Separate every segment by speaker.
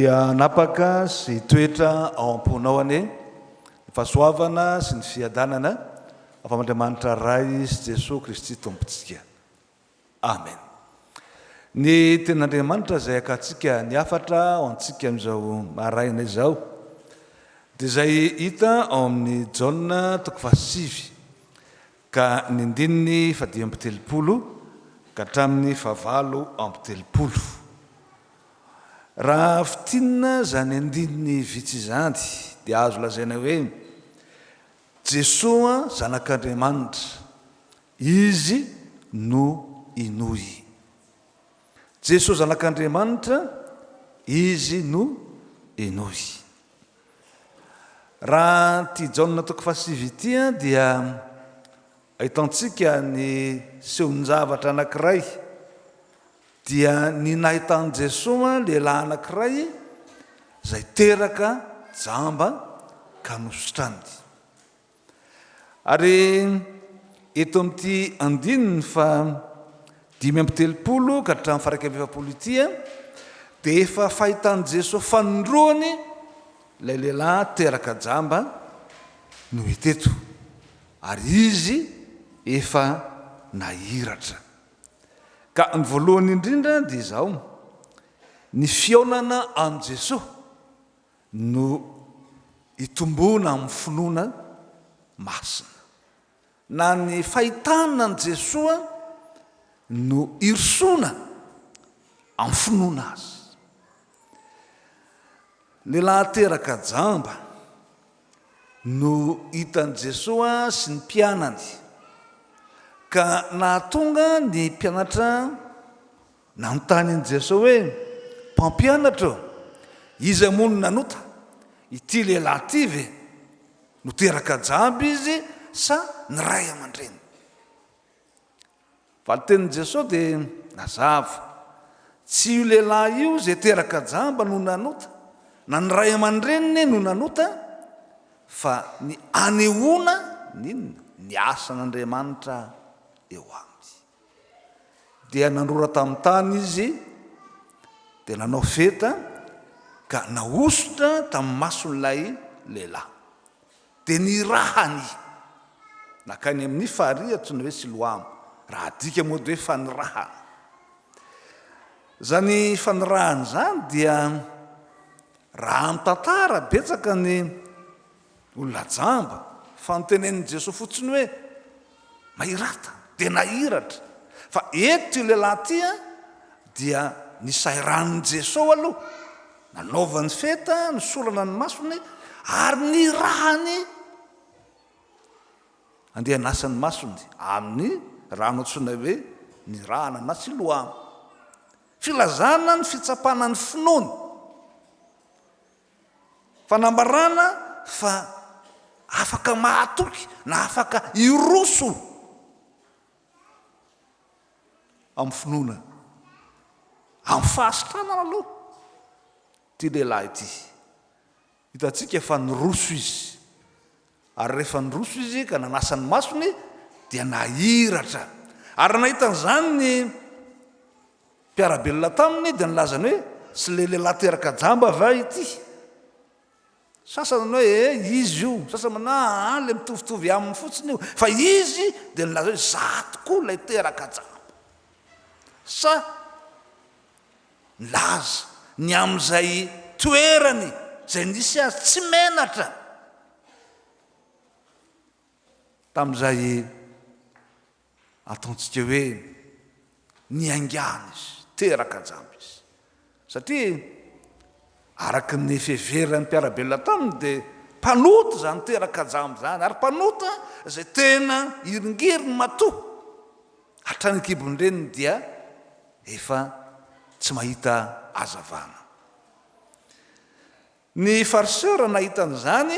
Speaker 1: dia napaka sy toetra ao am-ponao ane ny fahasoavana sy ny fiadanana afa-mandriamanitra ray sy Jesosy Kristy tompontsika. Amen. Ny ten'Andriamanitra izay akantsika ny afatra ao antsika amin'izao maraina izao dia izay hita ao amin'ny Jaona 7 ka ny andininy 10 ka hatramin'ny 9 raha fitinina zany andininy vitsy izany dia azo lazaina hoe Jesosy zanak'Andriamanitra, izy no inoy. Jesosy zanak'Andriamanitra, izy no inoy. Raha ty Jaona 7 dia ahitantsika ny sehon-javatra anankiray dia ny nahitan Jesosy lehilahy anankiray izay teraka jamba ka nosotrany. Ary eto amin'ity andininy 10 ka hatramin'ny 9 ity dia efa fahitan Jesosy fanondroany ilay lehilahy teraka jamba no hiteto, ary izy efa nahiratra. Ka ny voalohany indrindra dia izao, ny fiaonana amin'ny Jesosy no hitombona amin'ny finoana masina, na ny fahitana ny Jesosy no hirosona amin'ny finoana azy. Lehilahy teraka jamba no hitan'i Jesosy sy ny mpianany, ka nahatonga ny mpianatra nanontany an'i Jesosy hoe, mpampianatra, iza moa no nanota? Ity lehilahy ity ve no teraka jamba izy sa ny ray aman-dreny? Valitenin'i Jesosy dia nazava, tsy io lehilahy io izay teraka jamba no nanota, na ny ray aman-dreniny no nanota, fa ny anehoana ny asan'Andriamanitra eo aminy. Dia nandrora tamin'ny tany izy, dia nanao feta ka nahosotra tamin'ny mason'ilay lehilahy, dia nirahany nakany amin'ny fahariha antsoina hoe Siloamo, raha adika moa dia hoe fanirahana. Zany fanirahana zany dia raha amin'ny tantara betsaka ny olona jamba fanotenenin'i Jesosy fotsiny hoe mahirata dia nahiratra, fa eto io lehilahy ity dia nisairan'i Jesosy aloha, nanaovany feta, nisolana ny masony, ary nirahany andeha hanasany masony amin'ny rano antsoina hoe nirahana na Siloamo, filazana ny fitsapana ny finoany, fanambarana fa afaka mahatoky na afaka iroso amin'ny finoana, amin'ny fahasitranana aloha. Ty lehilahy ity hitantsika fa niroso izy, ary rehefa niroso izy ka nanasany masony dia nahiratra. Ary nahitan'izany ny mpiarabelona taminy dia nilazany hoe sy lehilahy teraka jamba va ity? Sasany hoe izy io, sasany mana le mitovitovy aminy fotsiny io, fa izy dia nilaza hoe za tokoa lay teraka jamba. Sa nilaza ny amin'izay toerany izay nisy azy tsy menatra tamin'izay ataontsika hoe niangana izy, teraka jamba izy. Satria araky ny fiheverany mpiarabelona taminy dia mpanota zany teraka jamba zany, ary mpanota izay tena iringiriny matoa, hatrany kibony reniny dia efa tsy mahita hazavana. Ny fariseo nahitan'izany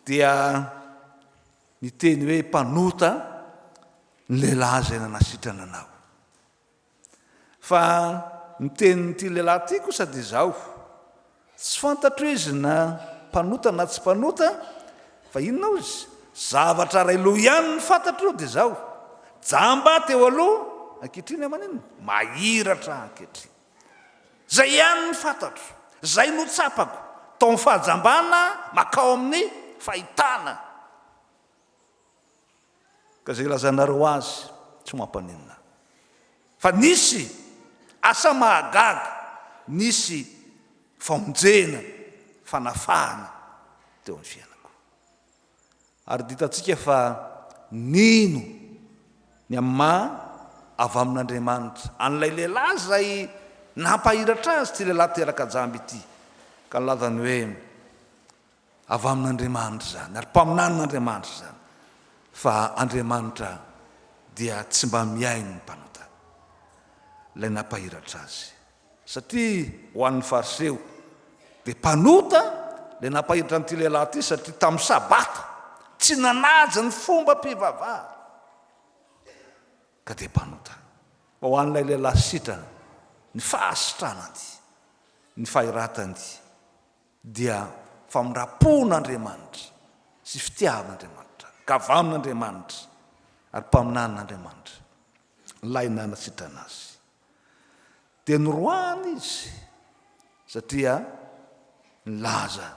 Speaker 1: dia niteny hoe mpanota ny lehilahy izay nanasitrana anao. Fa nitenin'ity lehilahy ity kosa dia izao, tsy fantatro izy na mpanota na tsy mpanota, fa inona izy, zavatra ray loha ihany ny fantatro dia izao, jamba teo aloha ankehitriny aman'iny mahiratra ankehitriny. zay ihany ny fantatro, zay no tsapako tao amin'ny fahajambana makao amin'ny fahitana. Ka zay lazanareo azy tsy mampaninina fa nisy asa mahagaga, nisy famonjena, fanafahana teo amin'ny fiainako. Ary ditantsika fa nino ny amma avy amin'Andriamanitra an'ilay lehilahy zay nampahiratra azy ty lehilahy teraka jamby ity, ka nilazany hoe avy amin'Andriamanitra zany ary mpaminan'Andriamanitra zany, fa Andriamanitra dia tsy mba miainy ny mpanota lay nampahiratra azy. Satria ho an'ny fariseo dia mpanota lay nampahiratra n'ity lehilahy ity, satria tamin'ny sabata tsy nanaja ny fomba mpivavahana, ka dia mpanota. Fa ho an'ilay lehilahy sitrana ny fahasitranany, ny fahiratany dia famindram-pon'Andriamanitra sy fitiavan'Andriamanitra, kavan'Andriamanitra ary mpaminan'Andriamanitra lay nanasitrana azy. Dia noroany izy satria nilaza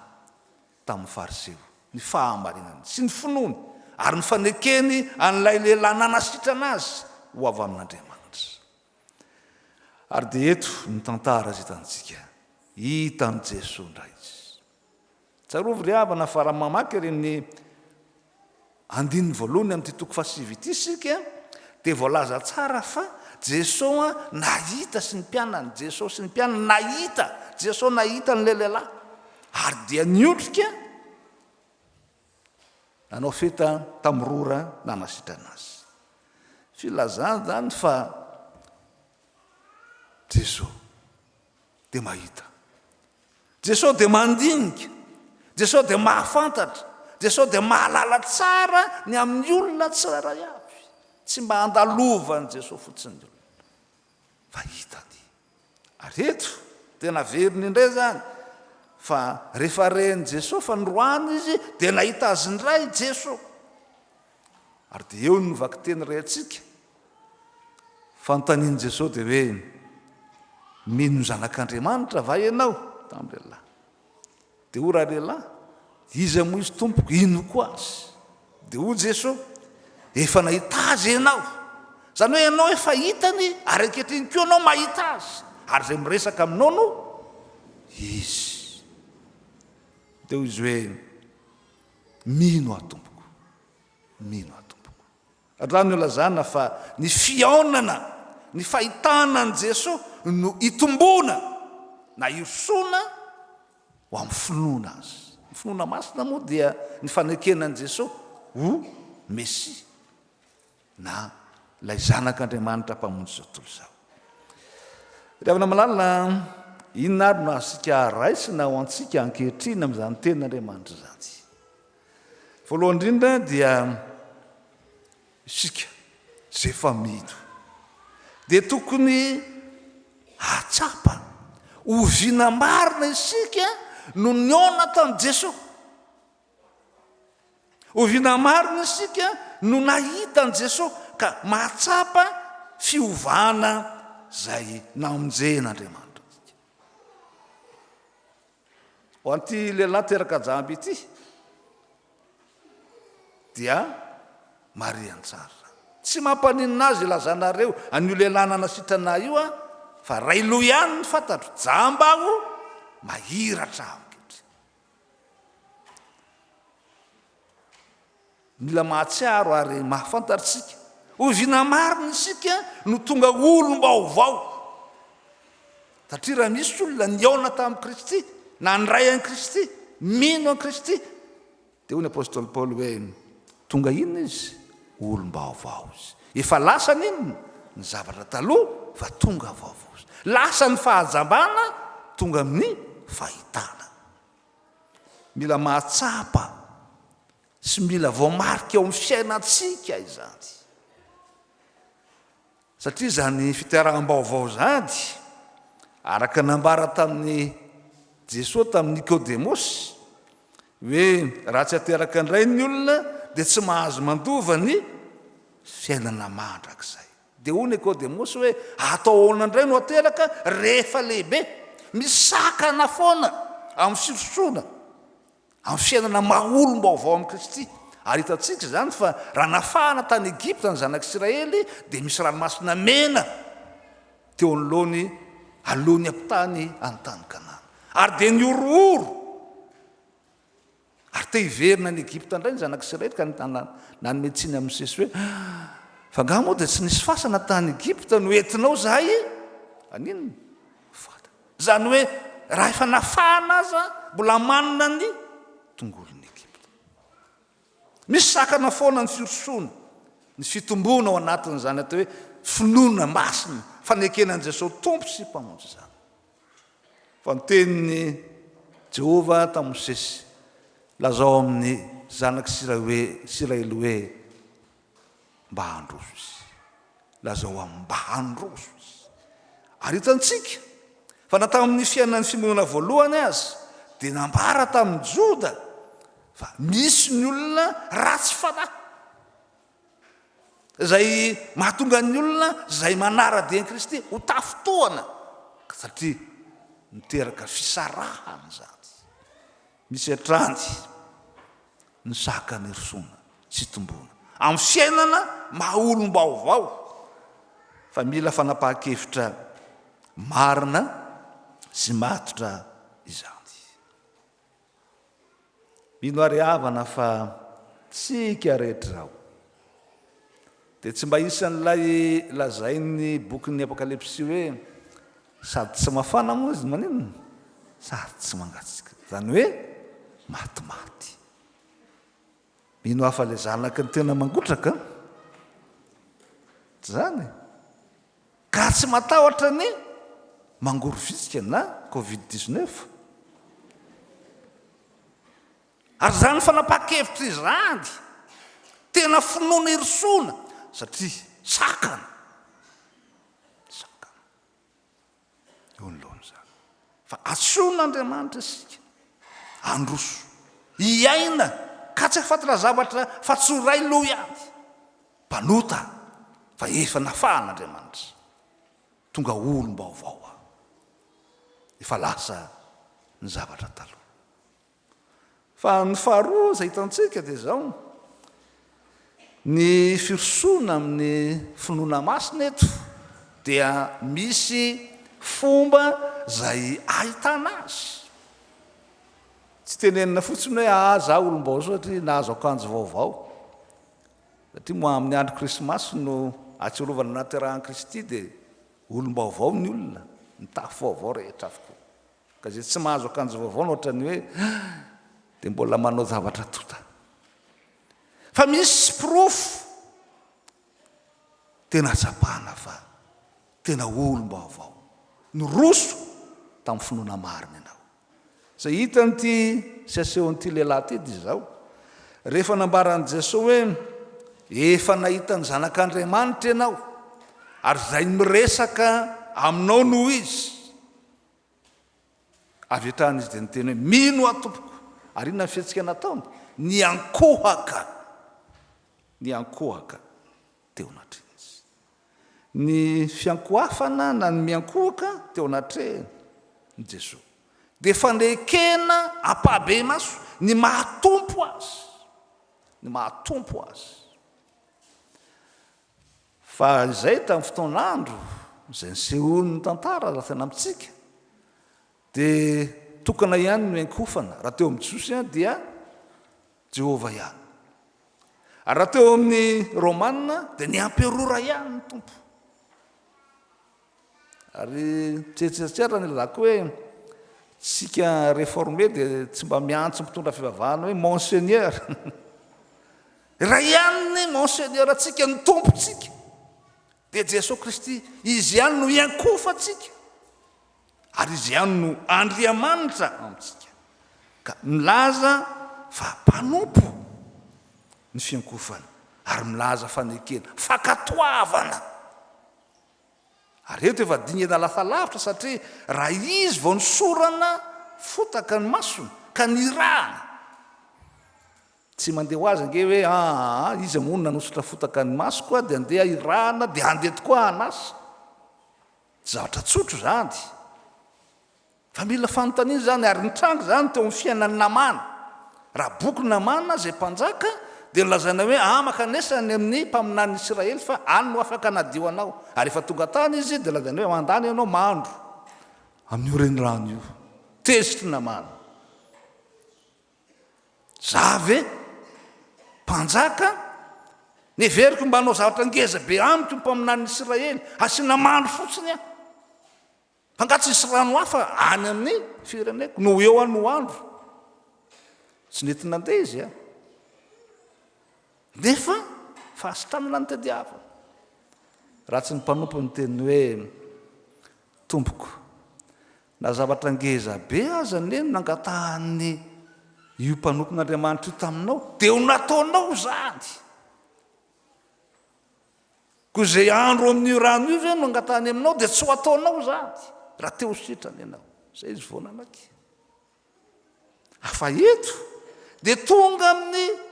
Speaker 1: tamin'ny fariseo ny fahamarinany sy ny finoany ary ny fanekeny an'ilay lehilahy nanasitrana azy ho avy amin'Andriamanitra. Ary dia eto ny tantara zay hitantsika, hitan'i Jesosy ndray izy. Tsarovy ry havana fa raha mamaky ireny andininy voalohany amin'ity toko fahasivy ity isika dia voalaza tsara fa Jesosy nahita sy ny mpianany, Jesosy sy ny mpianany nahita, Jesosy nahita ny lehilahy ary dia niotrika nanao feta tamin'ny rora nanasitrana azy. Filazana zany fa Jesosy dia mahita, Jesosy dia mandinika, Jesosy dia mahafantatra, Jesosy dia mahalala tsara ny amin'ny olona tsiraray avy, tsy mba handalovany Jesosy fotsiny ny olona fa hitany. Ary eto tena veriny indray zany fa rehefa reny Jesosy fa noroany izy dia nahita azy ndray Jesosy. Ary dia eo ny vaky teny rehantsika fanontaniany Jesosy dia hoe mino zanak'Andriamanitra va ianao tamin'ny lehilahy? Dia ho raha lehilahy, iza moa izy tompoko, ino koa azy? Dia ho Jesosy, efa nahita azy ianao, zany hoe ianao efa hitany ary ankehitriny koa ianao mahita azy, ary zay miresaka aminao no izy. Dia izy hoe mino aho tompoko, mino aho tompoko. Raha ny lazana fa ny fiaonana, ny fahitana an Jesosy no itombona na irosoana ho amin'ny finoana azy. Ny finoana masina moa dia ny fanekenan Jesosy ho Mesia na lay zanak'Andriamanitra mpamonjy zao tontolo zao. Ry havana malalina, inona ary no asika raisina ho antsika ankehitriny amin'izany tenin'Andriamanitra zany? Voalohany indrindra dia isika zay efa mino dia tokony hatsapa oviana marina isika no niona tamin'i Jesosy. Oviana marina isika no nahita an Jesosy ka mahatsapa fiovana zay namonjen'Andriamanitra. Ho an'ity lehilahy teraka jamby ity dia mariany tsara, tsy mampaninina azy ilazanareo an'io lehilahy nanasitrana io fa ray loha ihany ny fantatro, jamba aho mahiratra amiketra. Mila mahatsiaro ary mahafantatritsika oviana marina isika no tonga olom-baovao, satria raha misy olona niaona tamin'i Kristy na nray an'i Kristy, mino an'i Kristy, dia hoy ny apôstôly Paoly hoe tonga inona izy? Olom-baovao izy. Efa lasa n'inona ny zavatra taloha fa tonga vaovao izy. Lasa ny fahajambana tonga amin'ny fahitana. Mila mahatsapa sy mila voamarika eo amin'ny fiainantsika izany, satria zany fitiaraham-baovao zany araka nambara tamin'ny Jesosy tamin'ny Nikodemosy hoe raha tsy ateraka indray ny olona dia tsy mahazo mandova ny fiainana mandrakizay. dia ho Nikodemosy hoe atao ahoana indray no ateraka rehefa lehibe misakana foana amin'ny firosoana amin'ny fiainana maolom-baovao amin'ny Kristy. Ary hitantsika zany fa raha nafahana tany Egipta ny zanak'Israely dia misy ranomasina mena teo anoloany alohany ampitany an-tany Kanana. Ary dia niorooro ary te hiverina ny Egipta indray ny zanak'Israely ka nanome tsiny amin'ny Jesosy hoe fa ngaha moa dia tsy nisy fasana tany Egipta no entinao zahay aninona fata zany hoe raha efa nafahana aza mbola manina ny tongolony Egipta. Misy sakana foana ny firosoana ny fitombona ao anatin' zany atao hoe finoana masina fanekenan'i Jesosy tompo sy mpamonjy zany. Fa ny tenin'ny Jehovah tamin'i Mosesy lazao amin'ny zanak'Israely hoe mba handroso izy, lazao amin'ny mba handroso izy. Ary hitantsika fa na tamin'ny fiainan'ny fimonoana voalohany azy dia nambara tamin'ny Joda fa misy ny olona ratsy fanahy zay mahatonga ny olona zay manara-dia an'i Kristy ho tafotoana satria miteraka fisarahana zany. Misy atrandy ny saka ny rosoana sy tombona amin'ny fiainana mahaolom-baovao fa mila fanapahan-kevitra marina sy matotra izany. Mino ary havana fa tsika rehetra ao dia tsy mba isan'ilay lazain'ny bokin'ny Apokalypsy hoe sady tsy mafana moa izy maninona sady tsy mangatsika, zany hoe matimaty. Mino hafa le zanaka ny tena mangotraka zany ka tsy matahotra ny mangorovitsika na Covid-19. Ary zany fanapahan-kevitra izany tena finoana irosoana satria sakana eo anoloana zany fa atsoina Andriamanitra isika androso hiaina ka tsy afatira zavatra fa tsoray loha ihany mpanota fa efa nafahan'Andriamanitra tonga olom-baovao efa lasa ny zavatra taloha. Fa ny faharoa izay hitantsika dia zao ny firosoana amin'ny finoana masina eto dia misy fomba zay ahitana azy. Tsy tenenina fotsiny hoe aza olom-baovao satria nahazo akanjo vaovao satria moa amin'ny andro krismasy no atsiarovana nahaterahan'i Kristy dia olom-baovao ny olona ny tafo vaovao rehetra avokoa ka zay tsy mahazo akanjo vaovao no ohatrany hoe dia mbola manao zavatra tota. Fa misy pirofo tena tsapana fa tena olom-baovao nyroso tamin'ny finoana marina ianao. Zay hitan'ity sy asehon'ity lehilahy ty dia zao rehefa nambaran'i Jesosy hoe efa nahita ny zanak'Andriamanitra ianao ary zay miresaka aminao noho izy avy hatrany izy dia niteny hoe mino aho tompoko. Ary inona ny fihetsika nataony? Niankohaka teo anatrehany izy. Ny fiankohafana na ny miankohaka teo anatrehany ny Jesosy dia fanekena ampahabe maso ny mahatompo azy. Fa izay tamin'ny fotoan'andro izay nisehony tantara raha tena amintsika dia tokana ihany no iankofana raha teo amin'ny Jesosy dia Jehovah ihany. Ary raha teo amin'ny Romanina dia ny amperora ihany ny tompo. Ary tsetsetsera ny lako hoe tsika réformé dia tsy mba miantso mitondra fivavahana hoe monseigneur raha ihany ny monseigneur atsika ny tompontsika dia Jesosy Kristy izy ihany no iankofantsika ary izy ihany no Andriamanitra amintsika ka milaza fa mpanompo ny fiankofana ary milaza fanekena fakatoavana. Ary eto efa dingana lathalavitra satria raha izy vao nisorana fotaka ny masony ka nirahana tsy mandeha ho azy ange hoe izy monina nosotra fotaka ny masoko a dia andeha irana dia andeha tokoa anasa zavatra tsotro zany fa mila fanontaniana zany ary nitrango zany teo amin'ny fiainan'ny namana raha boky namana zay mpanjaka dia nolazana hoe makanesany amin'ny mpaminany Israely fa any no afaka nadio anao ary efa tonga tany izy dia lazana hoe mandany ianao mandro amin'io renirano io tezitry namana zavy mpanjaka neveriko mba hanao zavatra ngeza be amiko mpaminany Israely asiana mandro fotsiny a fangatsy isy rano hafa any amin'ny fireneko no eo ano andro tsy nety nandeha izy nefa fahasitranana ny tadiava raha tsy ny mpanompo ny teny hoe tompoko na zavatra ngeza be aza neny nangatahany io mpanompon'Andriamanitra io taminao dia ho nataonao zany ko zay andro amin'io rano io ve no angatahany aminao dia tsy ho ataonao zany raha teo sitrany ianao zay izy vao nanaky afa eto dia tonga amin'ny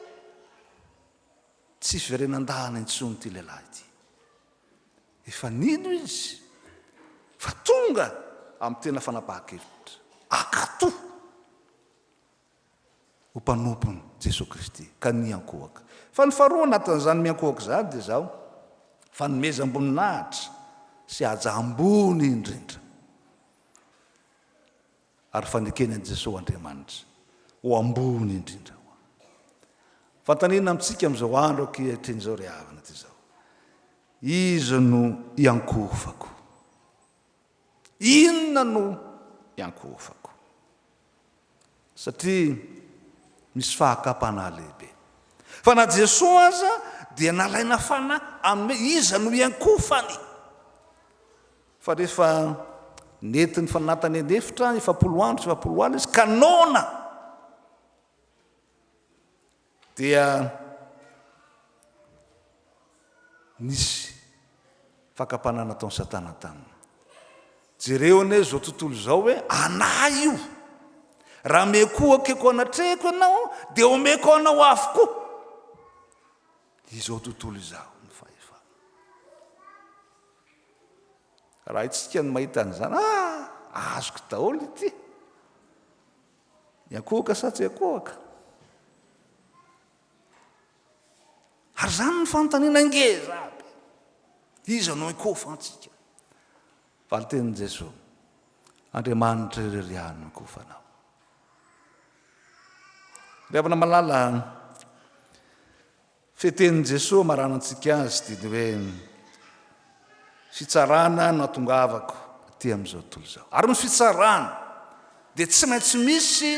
Speaker 1: tsy fiverenan-dahana intsony ty lehilahy ity efa nino izy fa tonga amin'ny tena fanapahan-kevitra akato ho mpanompony Jesosy Kristy ka niankohaka fa ny faharoa anatin'izany miankohaka zany dia zao fanomeza amboninahitra sy aja ambony indrindra ary fanekeny an' Jesosy Andriamanitra ho ambony indrindra fantanina amintsika amin'izao andro ankehitriny ry havana ty zao izy no iankofako inona no iankofako satria misy fahakapana lehibe fa na Jesosy aza dia nalaina fana amin'ny iza no iankofany fa rehefa netiny fanatany anefitra 7 andro izy ka nona dia nisy fakapana nataony Satana taminy jereo ane zao tontolo zao hoe ana io raha meko akeko anatrehiko ianao dia omeko anao avokoa izao tontolo izao ny fahefana raha itsika ny mahita an'izany azoko daholo ity iakohaka sa tsy iakohaka ary zany ny fanontaniana ngeza aby iza no ikofantsika fa ny tenin' Jesosy Andriamanitra ireriany no ikofanao rehefa malala fetenin' Jesosy marana antsika azy dia hoe fitsarana no atongavako ty amin'izao tontolo zao ary ny fitsarana dia tsy maintsy misy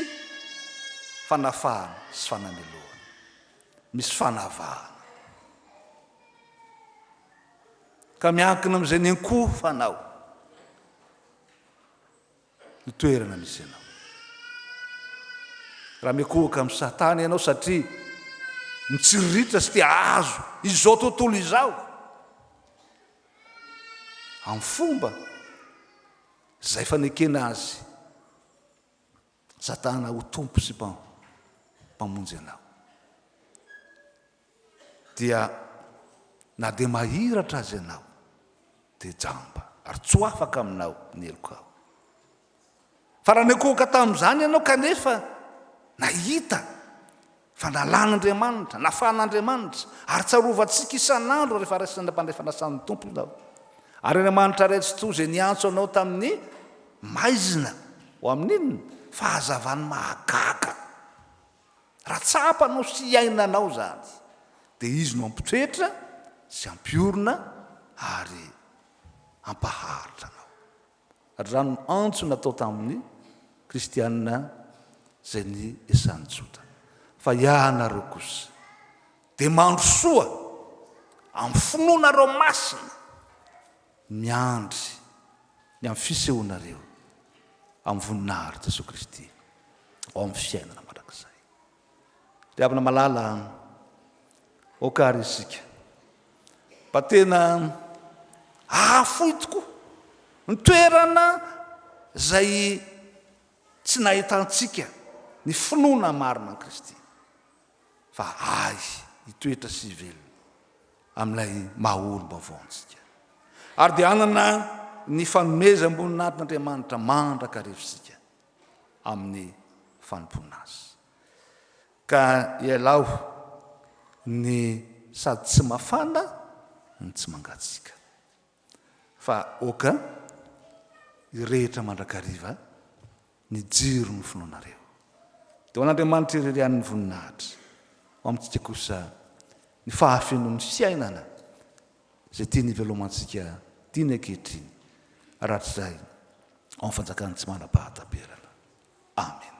Speaker 1: fanafahana sy fanamelohana misy fanavahana ka miankina amin'izay niankofanao ny toerana misy ianao raha miankohaka amin'ny Satana ianao satria mitsiriritra sy tia azo izao tontolo izao amin'ny fomba zay fanekena azy Satana ho tompo sy mpamonjy anao dia na dia mahiratra azy ianao dia jamba ary tsy ho afaka aminao ny elokao fa raha niankohaka tamin'izany ianao kanefa nahita fa nalan'Andriamanitra nafan'Andriamanitra ary tsarovantsika isan'andro rehefa raisana mpandefanasany tompo ianao ary Andriamanitra ray tsy to zay niantso anao tamin'ny maizina ho amin'inona fahazavany mahagaga raha tsapanao sy iainanao zany dia izy no ampitrehitra sy ampiorina ary ampaharitra anao ary zany no antso natao tamin'ny kristianina zay ny esan'ny tsotra fa ianareo kosa dia mandro soa amin'ny finoanareo masina miandry ny amin'ny fisehoanareo amin'ny voninahary Jesosy Kristy ao amin'ny fiainana mandrakizay dia avana malala okary isika mba tena ahafoy tokoa ny toerana zay tsy nahitantsika ny finoana marina ny Kristy fa ay hitoetra sy velona amin'ilay maha-olom-baovao antsika. Ary dia anana ny fanomeza ambonin'atin'Andriamanitra mandraka revitsika amin'ny fanompoana azy. Ka ialao ny sady tsy mafana ny tsy mangatsika, fa oka irehetra mandrakariva ny jiro ny finoanareo. Dia ho an'Andriamanitra irerian'ny voninahitra ho amintsika kosa ny fahafenon'ny fiainana izay tia ny velomantsika tia ny ankehitriny, rahatrizay ao amin'ny fanjakany tsy manam-pahataperana. Amen.